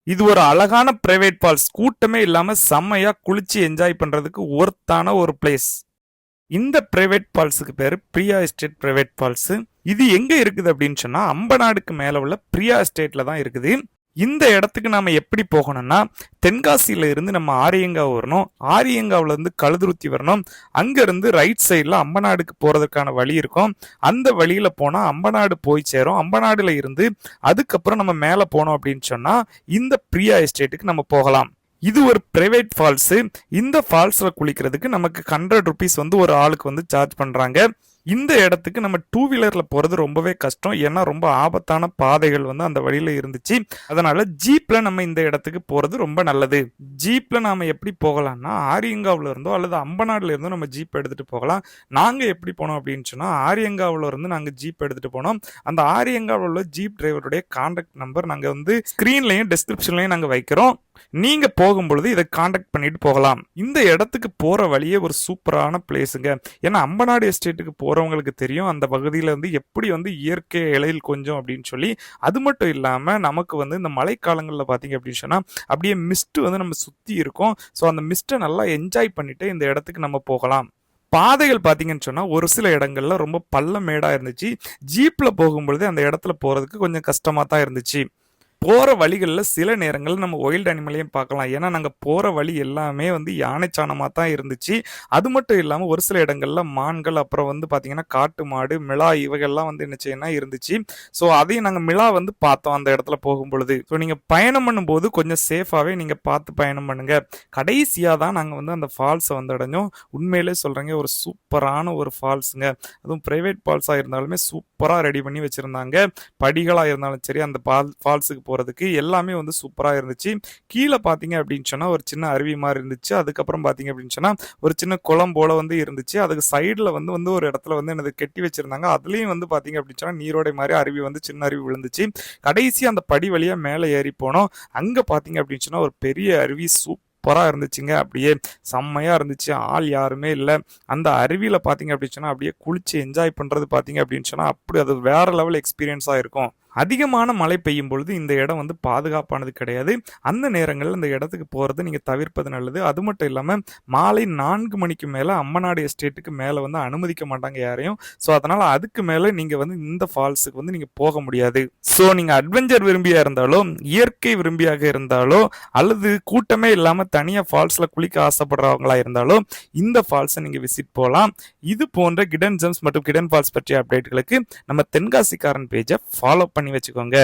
இது ஒரு அழகான பிரைவேட் ஃபால்ஸ். கூட்டமே இல்லாம செம்மையா குளிச்சு என்ஜாய் பண்றதுக்கு ஒர்த்தான ஒரு பிளேஸ். இந்த பிரைவேட் ஃபால்ஸுக்கு பேரு பிரியா எஸ்டேட் பிரைவேட் ஃபால்ஸ். இது எங்க இருக்குது அப்படின்னு சொன்னா அம்பநாடுக்கு மேல உள்ள பிரியா எஸ்டேட்ல தான் இருக்குது. இந்த இடத்துக்கு நாம எப்படி போகணும்னா தென்காசியில இருந்து நம்ம ஆரியங்காவ் வரணும். ஆரியங்காவ்ல இருந்து கழுதுருத்தி வரணும். அங்க இருந்து ரைட் சைட்ல அம்பநாடுக்கு போறதுக்கான வழி இருக்கும். அந்த வழியில போனா அம்பநாடு போய் சேரும். அம்பநாடுல இருந்து அதுக்கப்புறம் நம்ம மேல போனோம் அப்படின்னு சொன்னா இந்த பிரியா எஸ்டேட்டுக்கு நம்ம போகலாம். இது ஒரு பிரைவேட் ஃபால்ஸ். இந்த ஃபால்ஸ்ல குளிக்கிறதுக்கு நமக்கு 100 ருபீஸ் வந்து ஒரு ஆளுக்கு வந்து சார்ஜ் பண்றாங்க. இந்த இடத்துக்கு நம்ம டூ வீலர்ல போறது ரொம்பவே கஷ்டம். ஏன்னா ரொம்ப ஆபத்தான பாதைகள் வந்து அந்த வழியில இருந்துச்சு. அதனால ஜீப்ல நம்ம இந்த இடத்துக்கு போறது ரொம்ப நல்லது. ஜீப்ல நாம எப்படி போகலாம்னா ஆரியங்காவ்ல இருந்தோ அல்லது அம்பநாடுல இருந்தோ நம்ம ஜீப் எடுத்துட்டு போகலாம். நாங்க எப்படி போனோம் அப்படின்னு சொன்னா ஆரியங்காவ்ல இருந்து நாங்க ஜீப் எடுத்துட்டு போனோம். அந்த ஆரியங்காவ்ல உள்ள ஜீப் டிரைவருடைய கான்டாக்ட் நம்பர் நாங்க வந்து ஸ்கிரீன்லயும் டிஸ்கிரிப்ஷன்லயும் நாங்க வைக்கிறோம். நீங்க போகும்பொழுது இதை கான்டாக்ட் பண்ணிட்டு போகலாம். இந்த இடத்துக்கு போற வழியே ஒரு சூப்பரான பிளேஸுங்க. ஏன்னா அம்பநாடு எஸ்டேட்டுக்கு போறவங்களுக்கு தெரியும் அந்த பகுதியில வந்து எப்படி வந்து இயற்கை எழில் கொஞ்சம் அப்படின்னு சொல்லி. அது மட்டும் இல்லாம நமக்கு வந்து இந்த மழைக்காலங்களில் பார்த்தீங்க அப்படின்னு சொன்னா அப்படியே மிஸ்ட் வந்து நம்ம சுத்தி இருக்கும். ஸோ அந்த மிஸ்ட்டை நல்லா என்ஜாய் பண்ணிட்டு இந்த இடத்துக்கு நம்ம போகலாம். பாதைகள் பார்த்தீங்கன்னு சொன்னா ஒரு சில இடங்கள்ல ரொம்ப பள்ளம் மேடா இருந்துச்சு. ஜீப்ல போகும்பொழுது அந்த இடத்துல போறதுக்கு கொஞ்சம் கஷ்டமா தான் இருந்துச்சு. போற வழிகள்ல சில நேரங்கள்ல நம்ம ஒயில்ட் அனிமலையும் பார்க்கலாம். ஏன்னா நாங்க போற வழி எல்லாமே வந்து யானைச்சாணமா தான் இருந்துச்சு. அது மட்டும் இல்லாம ஒரு சில இடங்கள்ல மான்கள், அப்புறம் வந்து பாத்தீங்கன்னா காட்டு மாடு, மிளா இவைகள்லாம் வந்து என்ன செய்யணும்னா இருந்துச்சு. ஸோ அதையும் நாங்க மிளா வந்து பார்த்தோம் அந்த இடத்துல போகும்பொழுது. ஸோ நீங்க பயணம் பண்ணும்போது கொஞ்சம் சேஃபாவே நீங்க பார்த்து பயணம் பண்ணுங்க. கடைசியா தான் நாங்க வந்து அந்த ஃபால்ஸை வந்து அடைஞ்சோம். உண்மையிலே சொல்றேங்க ஒரு சூப்பரான ஒரு ஃபால்ஸுங்க. அதுவும் பிரைவேட் ஃபால்ஸா இருந்தாலுமே சூப்பரா ரெடி பண்ணி வச்சிருந்தாங்க. படிகளா இருந்தாலும் சரி அந்த ஃபால்ஸுக்கு போறதுக்கு எல்லாமே வந்து சூப்பரா இருந்துச்சு. கீழே பாத்தீங்க அப்படின்னு சொன்னா ஒரு சின்ன அருவி மாதிரி இருந்துச்சு. அதுக்கப்புறம் பாத்தீங்க அப்படின்னு சொன்னா ஒரு சின்ன குளம் போல வந்து இருந்துச்சு. அதுக்கு சைடுல வந்து ஒரு இடத்துல வந்து எனது கெட்டி வச்சிருந்தாங்க. அதுலயும் வந்து பாத்தீங்க அப்படின்னு சொன்னா நீரோடை மாதிரி அருவி வந்து சின்ன அருவி விழுந்துச்சு. கடைசி அந்த படி வழியா மேலே ஏறி போனோம். அங்க பாத்தீங்க அப்படின்னு சொன்னா ஒரு பெரிய அருவி சூப்பரா இருந்துச்சுங்க. அப்படியே செம்மையா இருந்துச்சு. ஆள் யாருமே இல்லை. அந்த அருவியில பாத்தீங்க அப்படின்னு சொன்னா அப்படியே குளிச்சு என்ஜாய் பண்றது பாத்தீங்க அப்படின்னு சொன்னா அப்படி அது வேற லெவல் எக்ஸ்பீரியன்ஸா இருக்கும். அதிகமான மழை பெய்யும் பொழுது இந்த இடம் வந்து பாதுகாப்பானது கிடையாது. அந்த நேரங்களில் இந்த இடத்துக்கு போகிறது நீங்கள் தவிர்ப்பது நல்லது. அது மட்டும் இல்லாமல் மாலை 4 மணிக்கு மேலே அம்மநாடு எஸ்டேட்டுக்கு மேலே வந்து அனுமதிக்க மாட்டாங்க யாரையும். ஸோ அதனால் அதுக்கு மேலே நீங்கள் வந்து இந்த ஃபால்ஸுக்கு வந்து நீங்கள் போக முடியாது. ஸோ நீங்கள் அட்வென்ச்சர் விரும்பியாக இருந்தாலோ இயற்கை விரும்பியாக இருந்தாலோ அல்லது கூட்டமே இல்லாமல் தனியாக ஃபால்ஸில் குளிக்க ஆசைப்படுறவங்களா இருந்தாலோ இந்த ஃபால்ஸை நீங்கள் விசிட் போகலாம். இது போன்ற கிடன் ஜெம்ஸ் மற்றும் கிடன் ஃபால்ஸ் பற்றிய அப்டேட்டுகளுக்கு நம்ம தென்காசிக்காரன் பேஜை ஃபாலோ பண்ணி வச்சுக்கோங்க.